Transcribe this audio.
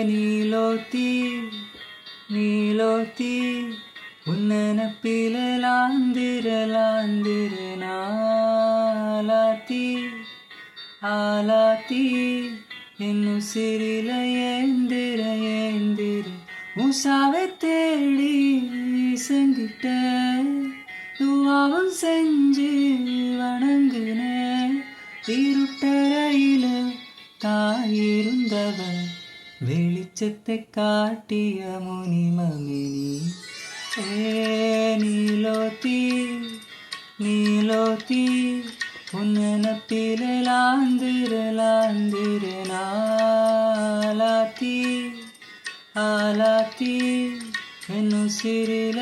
നീലോത്തി നീലോത്തി ഉന്നനപ്പിലാന്തിരലാന്തിരനാലാത്തി ആലാത്തി എന്നുസിരില ഏന്തിര ഏന്തിര മൂസാவை தேடி செஞ்சிட்ட துவாவும் செஞ்சு வணங்குனேன் இருட்டறையில தாயிருந்தவன் வெளிச்சத்தை காட்டிய முனிமமினி நீலோத்தி நீலோத்தி உன்னனப்பிலாந்திரலாந்திரனாலாத்தி ஆலாத்தி என்னுசிரில